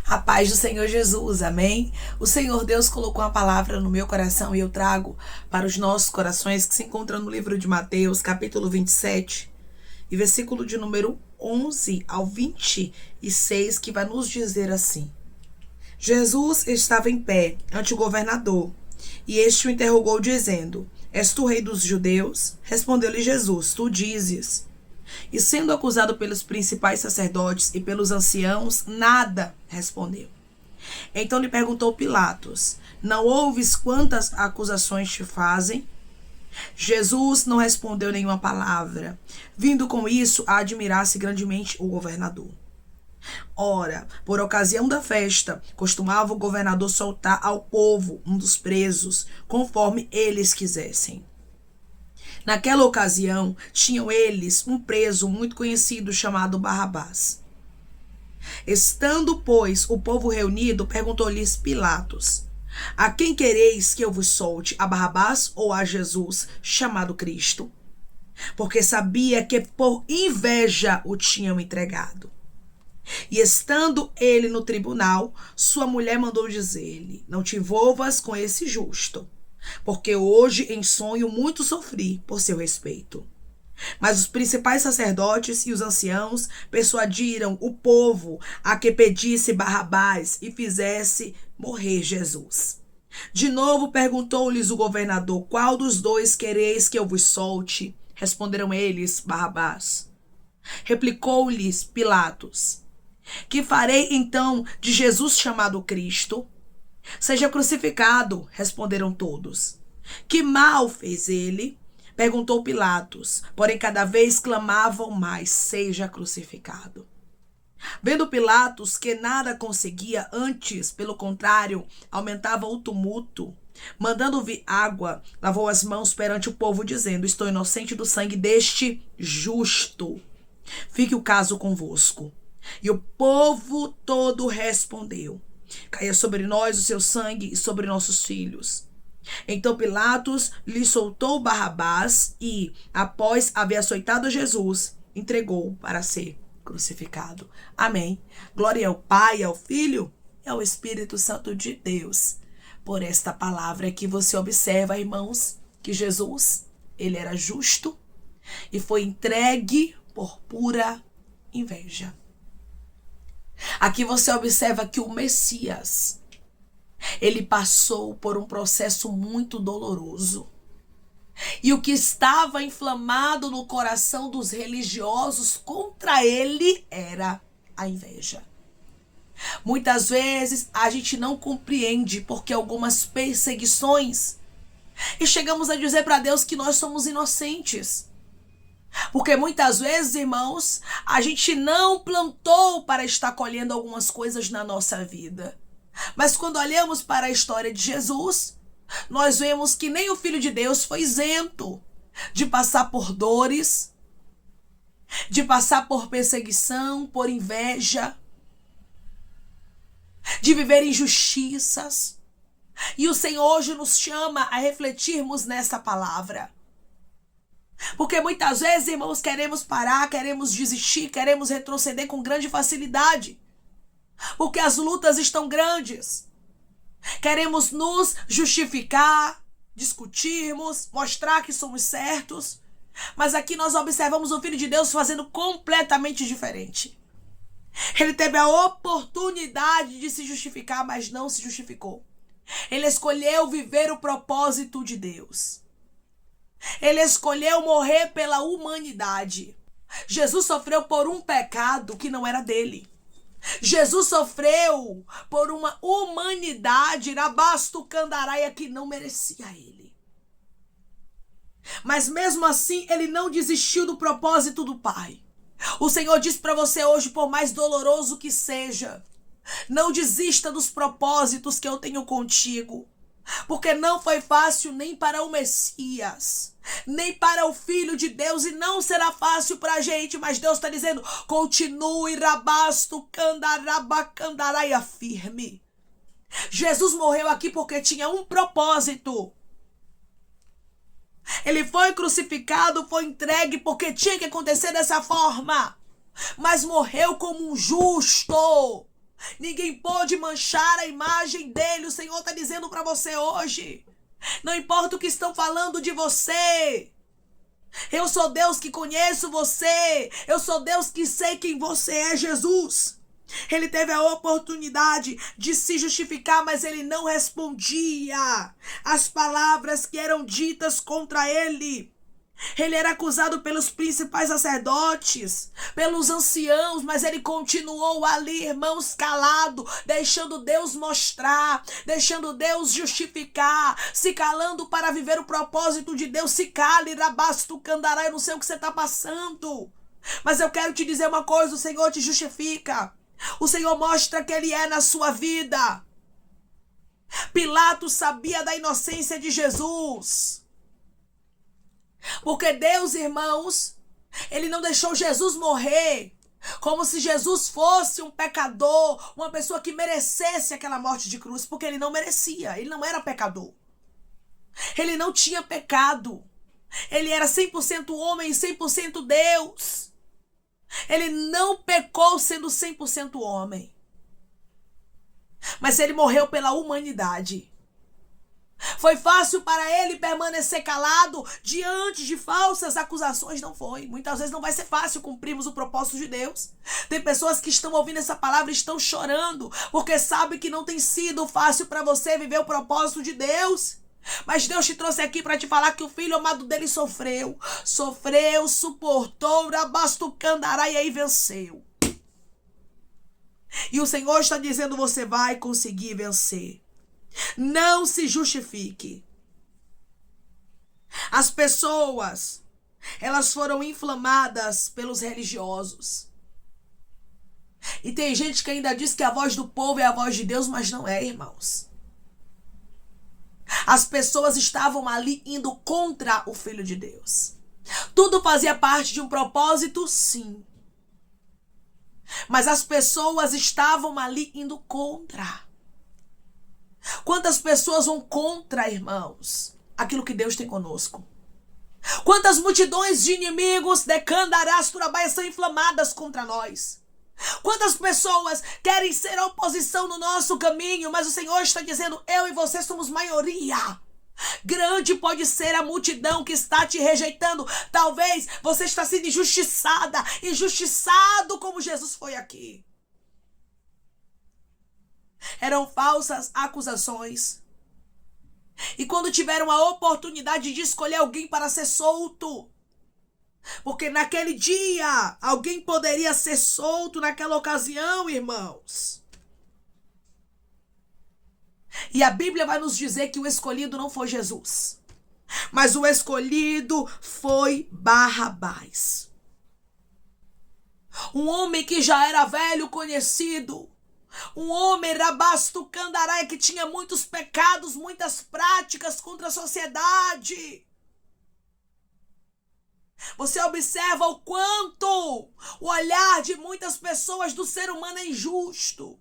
A paz do Senhor Jesus, amém? O Senhor Deus colocou uma palavra no meu coração e eu trago para os nossos corações que se encontra no livro de Mateus, capítulo 27, e versículo de número 11 ao 26, que vai nos dizer assim: Jesus estava em pé ante o governador, e este o interrogou dizendo: És tu rei dos judeus? Respondeu-lhe Jesus: Tu dizes. E sendo acusado pelos principais sacerdotes e pelos anciãos, nada respondeu. Então lhe perguntou Pilatos: Não ouves quantas acusações te fazem? Jesus não respondeu nenhuma palavra, vindo com isso a admirar-se grandemente o governador. Ora, por ocasião da festa, costumava o governador soltar ao povo um dos presos, conforme eles quisessem. Naquela ocasião, tinham eles um preso muito conhecido chamado Barrabás. Estando, pois, o povo reunido, perguntou-lhes Pilatos: A quem quereis que eu vos solte, a Barrabás ou a Jesus, chamado Cristo? Porque sabia que por inveja o tinham entregado. E estando ele no tribunal, sua mulher mandou dizer-lhe: Não te envolvas com esse justo, porque hoje em sonho muito sofri por seu respeito. Mas os principais sacerdotes e os anciãos persuadiram o povo a que pedisse Barrabás e fizesse morrer Jesus. De novo perguntou-lhes o governador: Qual dos dois quereis que eu vos solte? Responderam eles: Barrabás. Replicou-lhes Pilatos: Que farei então de Jesus chamado Cristo? Seja crucificado, responderam todos. Que mal fez ele? Perguntou Pilatos, porém cada vez clamavam mais: seja crucificado. Vendo Pilatos que nada conseguia, antes, pelo contrário, aumentava o tumulto, mandando vir água, lavou as mãos perante o povo, dizendo: Estou inocente do sangue deste justo. Fique o caso convosco. E o povo todo respondeu: Caia sobre nós o seu sangue e sobre nossos filhos. Então Pilatos lhe soltou Barrabás e, após haver açoitado Jesus, entregou para ser crucificado. Amém. Glória ao Pai, ao Filho e ao Espírito Santo de Deus. Por esta palavra que você observa, irmãos, que Jesus, ele era justo e foi entregue por pura inveja. Aqui você observa que o Messias, ele passou por um processo muito doloroso. E o que estava inflamado no coração dos religiosos contra ele era a inveja. Muitas vezes a gente não compreende porque algumas perseguições e chegamos a dizer para Deus que nós somos inocentes. Porque muitas vezes, irmãos, a gente não plantou para estar colhendo algumas coisas na nossa vida. Mas quando olhamos para a história de Jesus, nós vemos que nem o Filho de Deus foi isento de passar por dores, de passar por perseguição, por inveja, de viver injustiças. E o Senhor hoje nos chama a refletirmos nessa palavra. Porque muitas vezes, irmãos, queremos parar, queremos desistir, queremos retroceder com grande facilidade. Porque as lutas estão grandes. Queremos nos justificar, discutirmos, mostrar que somos certos. Mas aqui nós observamos o Filho de Deus fazendo completamente diferente. Ele teve a oportunidade de se justificar, mas não se justificou. Ele escolheu viver o propósito de Deus. Ele escolheu morrer pela humanidade. Jesus sofreu por um pecado que não era dele. Jesus sofreu por uma humanidade, Rabasto Candaraia, que não merecia ele. Mas mesmo assim, ele não desistiu do propósito do Pai. O Senhor diz para você hoje, por mais doloroso que seja, não desista dos propósitos que eu tenho contigo. Porque não foi fácil nem para o Messias, nem para o Filho de Deus, e não será fácil para a gente, mas Deus está dizendo: continue, Rabasto, Candaraia, firme. Jesus morreu aqui porque tinha um propósito. Ele foi crucificado, foi entregue porque tinha que acontecer dessa forma, mas morreu como um justo. Ninguém pôde manchar a imagem dele. O Senhor está dizendo para você hoje. Não importa o que estão falando de você. Eu sou Deus que conheço você. Eu sou Deus que sei quem você é, Jesus. Ele teve a oportunidade de se justificar, mas ele não respondia às palavras que eram ditas contra ele. Ele era acusado pelos principais sacerdotes, pelos anciãos, mas ele continuou ali, irmãos, calado, deixando Deus mostrar, deixando Deus justificar, se calando para viver o propósito de Deus. Se cale, rabasto, candará, eu não sei o que você está passando, mas eu quero te dizer uma coisa: o Senhor te justifica, o Senhor mostra que Ele é na sua vida. Pilatos sabia da inocência de Jesus. Porque Deus, irmãos, Ele não deixou Jesus morrer como se Jesus fosse um pecador, uma pessoa que merecesse aquela morte de cruz, porque Ele não merecia, Ele não era pecador. Ele não tinha pecado. Ele era 100% homem e 100% Deus. Ele não pecou sendo 100% homem. Mas Ele morreu pela humanidade. Foi fácil para ele permanecer calado diante de falsas acusações? Não foi. Muitas vezes não vai ser fácil cumprirmos o propósito de Deus. Tem pessoas que estão ouvindo essa palavra e estão chorando, porque sabem que não tem sido fácil para você viver o propósito de Deus. Mas Deus te trouxe aqui para te falar que o filho amado dele sofreu, suportou, rabastucandará, e aí venceu. E o Senhor está dizendo: você vai conseguir vencer. Não se justifique. As pessoas, elas foram inflamadas pelos religiosos. E tem gente que ainda diz que a voz do povo é a voz de Deus, mas não é, irmãos. As pessoas estavam ali indo contra o Filho de Deus. Tudo fazia parte de um propósito, sim. Mas as pessoas estavam ali indo contra. Quantas pessoas vão contra, irmãos, aquilo que Deus tem conosco? Quantas multidões de inimigos de Candarás, Turabaia, são inflamadas contra nós? Quantas pessoas querem ser oposição no nosso caminho, mas o Senhor está dizendo: eu e você somos maioria. Grande pode ser a multidão que está te rejeitando. Talvez você está sendo injustiçado como Jesus foi aqui. Eram falsas acusações. E quando tiveram a oportunidade de escolher alguém para ser solto, porque naquele dia alguém poderia ser solto naquela ocasião, irmãos. E a Bíblia vai nos dizer que o escolhido não foi Jesus, mas o escolhido foi Barrabás. Um homem que já era velho conhecido. Um homem, rabasto candarai, que tinha muitos pecados, muitas práticas contra a sociedade. Você observa o quanto o olhar de muitas pessoas do ser humano é injusto.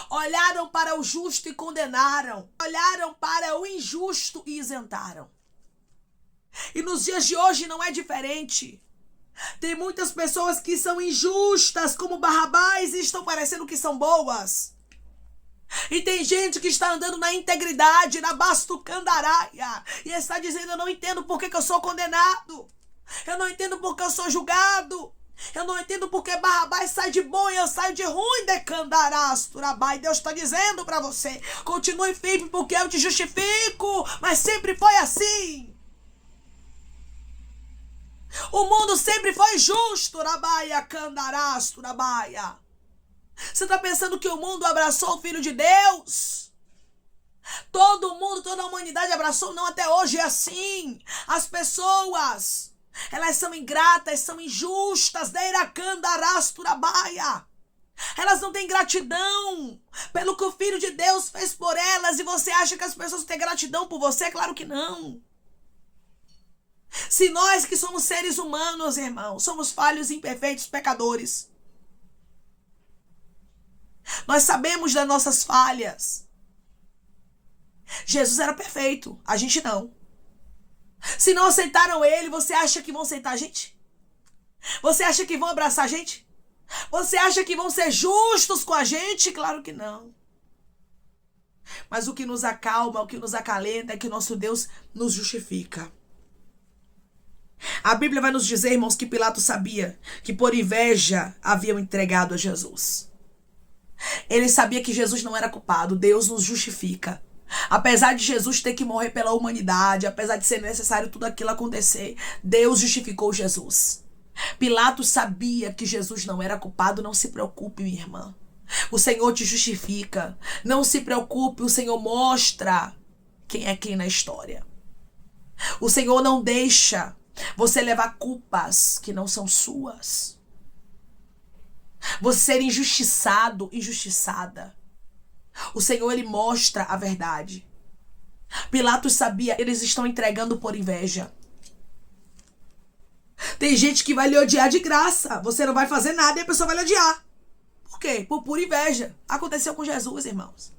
Olharam para o justo e condenaram. Olharam para o injusto e isentaram. E nos dias de hoje não é diferente. Tem muitas pessoas que são injustas como Barrabás e estão parecendo que são boas. E tem gente que está andando na integridade, na bastucandaraia, e está dizendo: eu não entendo por que eu sou condenado. Eu não entendo por que eu sou julgado. Eu não entendo por que Barrabás sai de bom e eu saio de ruim, de Candarás, Turabai. Deus está dizendo para você: continue firme, porque eu te justifico. Mas sempre foi assim. O mundo sempre foi justo, Rabaia, Candarás, Turabaia. Você está pensando que o mundo abraçou o Filho de Deus? Todo mundo, toda a humanidade abraçou? Não, até hoje é assim. As pessoas, elas são ingratas, são injustas. Deiracandarás, Turabaia. Elas não têm gratidão pelo que o Filho de Deus fez por elas. E você acha que as pessoas têm gratidão por você? Claro que não. Se nós que somos seres humanos, irmãos, somos falhos, imperfeitos, pecadores. Nós sabemos das nossas falhas. Jesus era perfeito, a gente não. Se não aceitaram ele, você acha que vão aceitar a gente? Você acha que vão abraçar a gente? Você acha que vão ser justos com a gente? Claro que não. Mas o que nos acalma, o que nos acalenta é que nosso Deus nos justifica. A Bíblia vai nos dizer, irmãos, que Pilatos sabia que por inveja haviam entregado a Jesus. Ele sabia que Jesus não era culpado. Deus nos justifica. Apesar de Jesus ter que morrer pela humanidade, apesar de ser necessário tudo aquilo acontecer, Deus justificou Jesus. Pilatos sabia que Jesus não era culpado. Não se preocupe, minha irmã. O Senhor te justifica. Não se preocupe, o Senhor mostra quem é quem na história. O Senhor não deixa você levar culpas que não são suas. Você ser injustiçado, injustiçada. O Senhor, Ele mostra a verdade. Pilatos sabia, eles estão entregando por inveja. Tem gente que vai lhe odiar de graça. Você não vai fazer nada e a pessoa vai lhe odiar. Por quê? Por pura inveja. Aconteceu com Jesus, irmãos.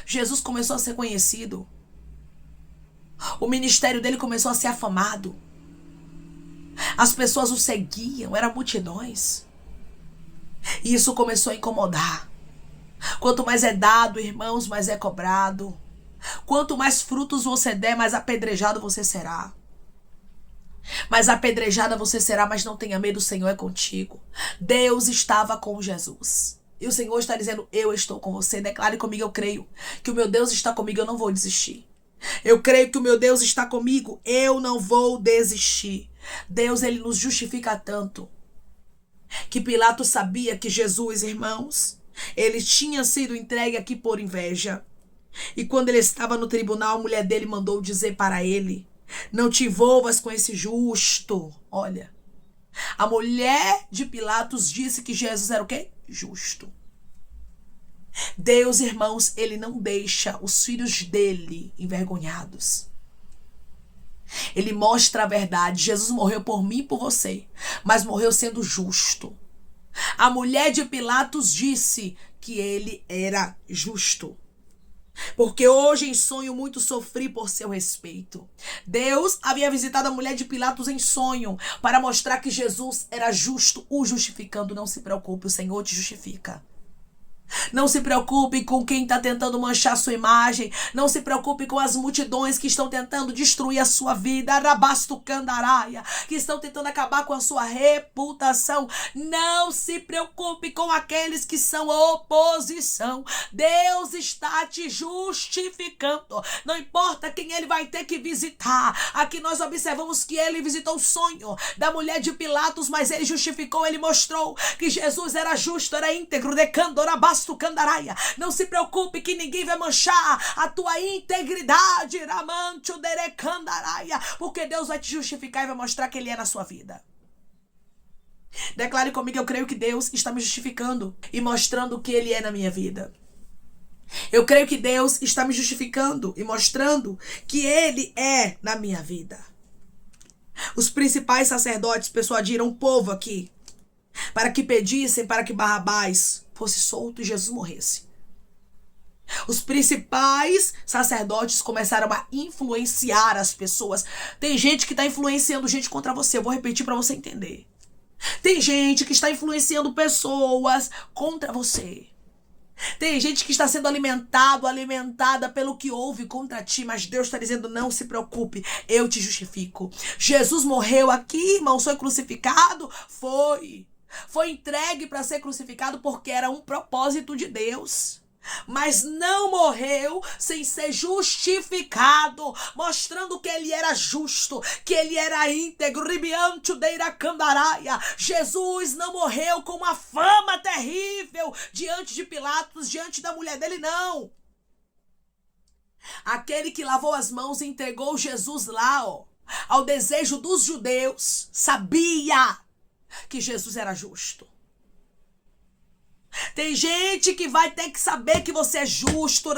Jesus começou a ser conhecido. O ministério dele começou a ser afamado. As pessoas o seguiam, eram multidões. E isso começou a incomodar. Quanto mais é dado, irmãos, mais é cobrado. Quanto mais frutos você der, mais apedrejado você será. Mais apedrejada você será, mas não tenha medo, o Senhor é contigo. Deus estava com Jesus. E o Senhor está dizendo, eu estou com você. Declare comigo, eu creio que o meu Deus está comigo, eu não vou desistir. Eu creio que o meu Deus está comigo, eu não vou desistir. Deus, Ele nos justifica tanto que Pilatos sabia que Jesus, irmãos, ele tinha sido entregue aqui por inveja. E quando ele estava no tribunal, a mulher dele mandou dizer para ele, não te envolvas com esse justo. Olha, a mulher de Pilatos disse que Jesus era o quê? Justo. Deus, irmãos, ele não deixa os filhos dele envergonhados. Ele mostra a verdade. Jesus morreu por mim e por você, mas morreu sendo justo. A mulher de Pilatos disse que ele era justo. Porque hoje em sonho muito sofri por seu respeito. Deus havia visitado a mulher de Pilatos em sonho para mostrar que Jesus era justo, o justificando. Não se preocupe, o Senhor te justifica. Não se preocupe com quem está tentando manchar sua imagem. Não se preocupe com as multidões que estão tentando destruir a sua vida. Arabasto candaraia, que estão tentando acabar com a sua reputação. Não se preocupe com aqueles que são oposição. Deus está te justificando. Não importa quem ele vai ter que visitar. Aqui nós observamos que ele visitou o sonho da mulher de Pilatos, mas ele justificou, ele mostrou que Jesus era justo, era íntegro, decandorabasto. Candaraia. Não se preocupe que ninguém vai manchar a tua integridade, Ramancho derecandaraia, porque Deus vai te justificar e vai mostrar que Ele é na sua vida. Declare comigo, eu creio que Deus está me justificando e mostrando que Ele é na minha vida. Eu creio que Deus está me justificando e mostrando que Ele é na minha vida. Os principais sacerdotes persuadiram o povo aqui para que pedissem para que Barrabás fosse solto e Jesus morresse. Os principais sacerdotes começaram a influenciar as pessoas. Tem gente que está influenciando gente contra você. Eu vou repetir para você entender. Tem gente que está influenciando pessoas contra você. Tem gente que está sendo alimentada pelo que houve contra ti, mas Deus está dizendo, não se preocupe, eu te justifico. Jesus morreu aqui, irmão, foi crucificado? Foi entregue para ser crucificado porque era um propósito de Deus. Mas não morreu sem ser justificado, mostrando que ele era justo, que ele era íntegro. Jesus não morreu com uma fama terrível diante de Pilatos, diante da mulher dele, não. Aquele que lavou as mãos e entregou Jesus lá, ao desejo dos judeus, sabia que Jesus era justo. Tem gente que vai ter que saber que você é justo,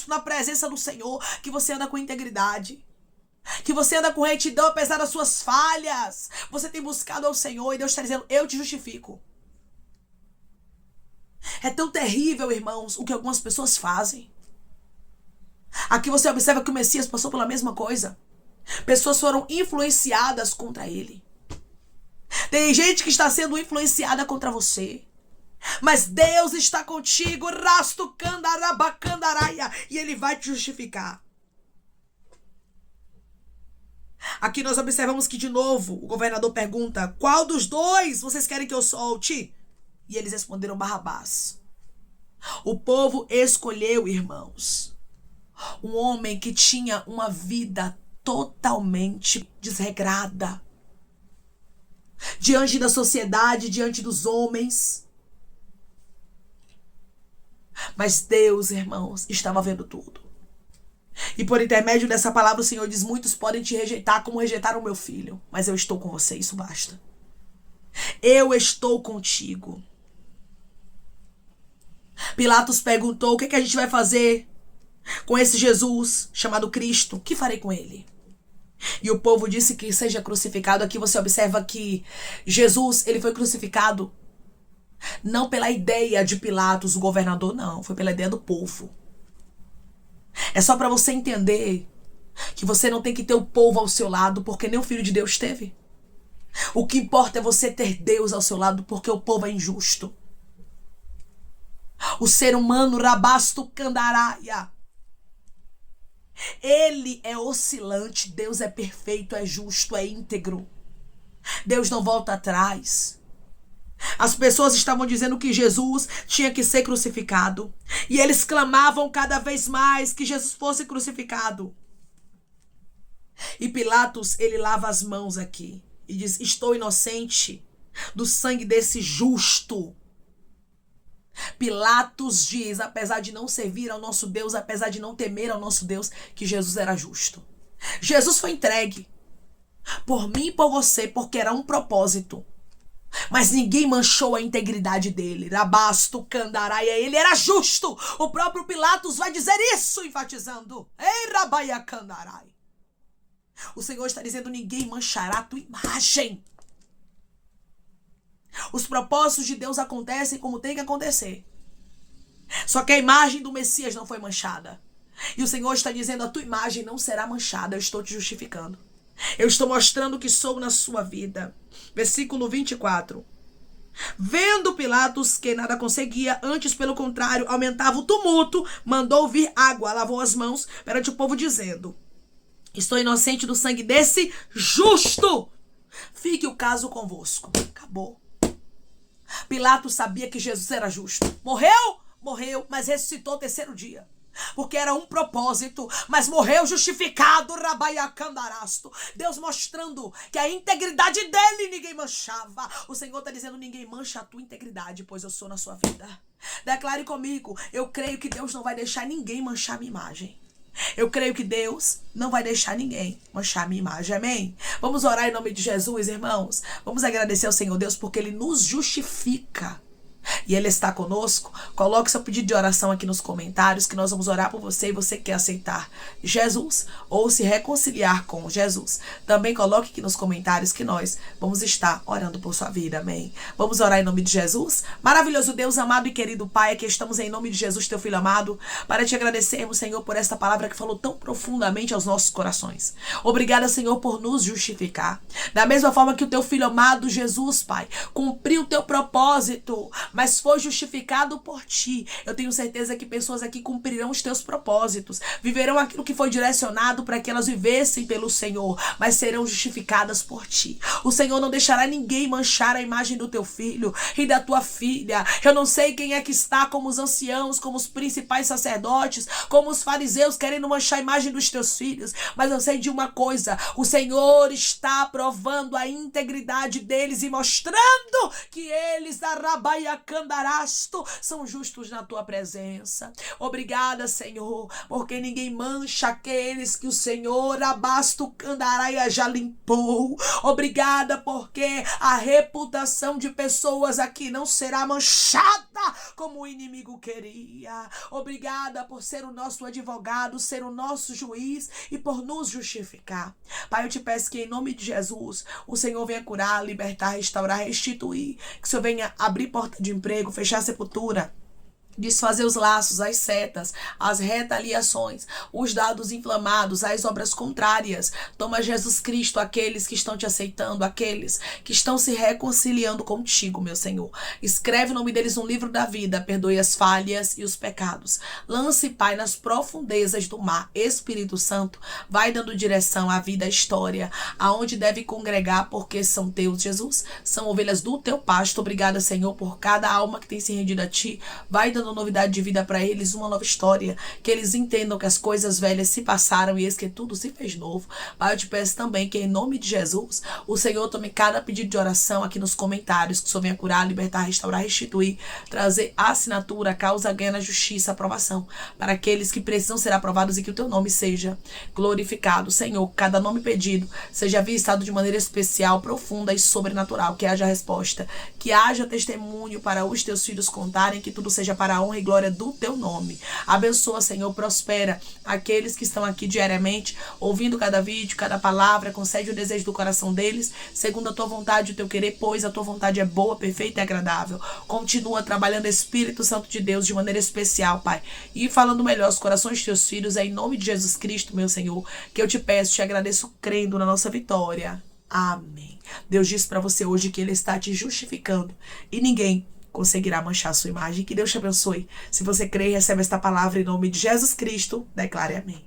na presença do Senhor, que você anda com integridade, que você anda com retidão apesar das suas falhas. Você tem buscado ao Senhor e Deus está dizendo, eu te justifico. É tão terrível, irmãos, o que algumas pessoas fazem. Aqui você observa que o Messias passou pela mesma coisa. Pessoas foram influenciadas contra ele. Tem gente que está sendo influenciada contra você. Mas Deus está contigo, rasto candarabacandaraia, e Ele vai te justificar. Aqui nós observamos que, de novo, o governador pergunta: qual dos dois vocês querem que eu solte? E eles responderam: Barrabás. O povo escolheu, irmãos, um homem que tinha uma vida totalmente desregrada. Diante da sociedade, diante dos homens. Mas Deus, irmãos, estava vendo tudo. E por intermédio dessa palavra o Senhor diz: muitos podem te rejeitar como rejeitaram o meu filho, mas eu estou com você, isso basta. Eu estou contigo. Pilatos perguntou: o que a gente vai fazer com esse Jesus chamado Cristo? O que farei com ele? E o povo disse que seja crucificado. Aqui você observa que Jesus, ele foi crucificado não pela ideia de Pilatos, o governador, não. Foi pela ideia do povo. É só para você entender que você não tem que ter o povo ao seu lado, porque nem o Filho de Deus teve. O que importa é você ter Deus ao seu lado, porque o povo é injusto. O ser humano, rabasto candaraia, ele é oscilante. Deus é perfeito, é justo, é íntegro. Deus não volta atrás. As pessoas estavam dizendo que Jesus tinha que ser crucificado. E eles clamavam cada vez mais que Jesus fosse crucificado. E Pilatos, ele lava as mãos aqui e diz: estou inocente do sangue desse justo. Pilatos diz, apesar de não servir ao nosso Deus, apesar de não temer ao nosso Deus, que Jesus era justo. Jesus foi entregue por mim e por você, porque era um propósito. Mas ninguém manchou a integridade dele. Rabasto candaraia, ele era justo. O próprio Pilatos vai dizer isso, enfatizando: ei, rabaia candarai. O Senhor está dizendo: ninguém manchará a tua imagem. Os propósitos de Deus acontecem como tem que acontecer. Só que a imagem do Messias não foi manchada. E o Senhor está dizendo: a tua imagem não será manchada. Eu estou te justificando. Eu estou mostrando que sou na sua vida. Versículo 24. Vendo Pilatos que nada conseguia, antes pelo contrário, aumentava o tumulto, mandou vir água, lavou as mãos perante o povo, dizendo: estou inocente do sangue desse justo. Fique o caso convosco. Acabou. Pilatos sabia que Jesus era justo. Morreu? Morreu, mas ressuscitou ao terceiro dia. Porque era um propósito, mas morreu justificado, rabaiacandarasto. Deus mostrando que a integridade dele ninguém manchava. O Senhor está dizendo: ninguém mancha a tua integridade, pois eu sou na sua vida. Declare comigo: eu creio que Deus não vai deixar ninguém manchar minha imagem. Eu creio que Deus não vai deixar ninguém manchar minha imagem. Amém? Vamos orar em nome de Jesus, irmãos. Vamos agradecer ao Senhor Deus porque Ele nos justifica. E Ele está conosco. Coloque seu pedido de oração aqui nos comentários, que nós vamos orar por você, e você quer aceitar Jesus ou se reconciliar com Jesus. Também coloque aqui nos comentários que nós vamos estar orando por sua vida. Amém? Vamos orar em nome de Jesus. Maravilhoso Deus, amado e querido Pai, aqui estamos em nome de Jesus, teu Filho amado, para te agradecermos, Senhor, por esta palavra que falou tão profundamente aos nossos corações. Obrigada, Senhor, por nos justificar. Da mesma forma que o teu Filho amado, Jesus, Pai, cumpriu o teu propósito, mas foi justificado por ti. Eu tenho certeza que pessoas aqui cumprirão os teus propósitos, viverão aquilo que foi direcionado para que elas vivessem pelo Senhor, mas serão justificadas por ti. O Senhor não deixará ninguém manchar a imagem do teu filho e da tua filha. Eu não sei quem é que está como os anciãos, como os principais sacerdotes, como os fariseus querendo manchar a imagem dos teus filhos, mas eu sei de uma coisa: o Senhor está provando a integridade deles e mostrando que eles, Candarasto, são justos na tua presença. Obrigada, Senhor, porque ninguém mancha aqueles que o Senhor, Abasto Candaraia, já limpou. Obrigada porque a reputação de pessoas aqui não será manchada como o inimigo queria. Obrigada por ser o nosso advogado, ser o nosso juiz e por nos justificar. Pai, eu te peço que em nome de Jesus o Senhor venha curar, libertar, restaurar, restituir. Que o Senhor venha abrir porta de emprego, fechar a sepultura, Desfazer os laços, as setas, as retaliações, os dados inflamados, as obras contrárias. Toma, Jesus Cristo, aqueles que estão te aceitando, aqueles que estão se reconciliando contigo, meu Senhor. Escreve o nome deles no livro da vida, perdoe as falhas e os pecados. Lance, Pai, nas profundezas do mar. Espírito Santo, vai dando direção à vida, à história, aonde deve congregar, porque são teus, Jesus. São ovelhas do teu pasto. Obrigada, Senhor, por cada alma que tem se rendido a ti. Vai dando novidade de vida para eles, uma nova história, que eles entendam que as coisas velhas se passaram e eis que tudo se fez novo. Pai, eu te peço também que em nome de Jesus, o Senhor tome cada pedido de oração aqui nos comentários, que o Senhor venha curar, libertar, restaurar, restituir, trazer assinatura, causa ganha na justiça, aprovação, para aqueles que precisam ser aprovados e que o teu nome seja glorificado. Senhor, cada nome pedido seja visitado de maneira especial, profunda e sobrenatural, que haja resposta, que haja testemunho para os teus filhos contarem, que tudo seja para a honra e glória do teu nome. Abençoa, Senhor, prospera aqueles que estão aqui diariamente, ouvindo cada vídeo, cada palavra, concede o desejo do coração deles, segundo a tua vontade e o teu querer, pois a tua vontade é boa, perfeita e agradável. Continua trabalhando, Espírito Santo de Deus, de maneira especial, Pai, e falando melhor os corações de teus filhos, é em nome de Jesus Cristo, meu Senhor, que eu te peço, te agradeço, crendo na nossa vitória. Amém. Deus diz para você hoje que Ele está te justificando e ninguém conseguirá manchar a sua imagem. Que Deus te abençoe. Se você crê e recebe esta palavra em nome de Jesus Cristo, declare amém.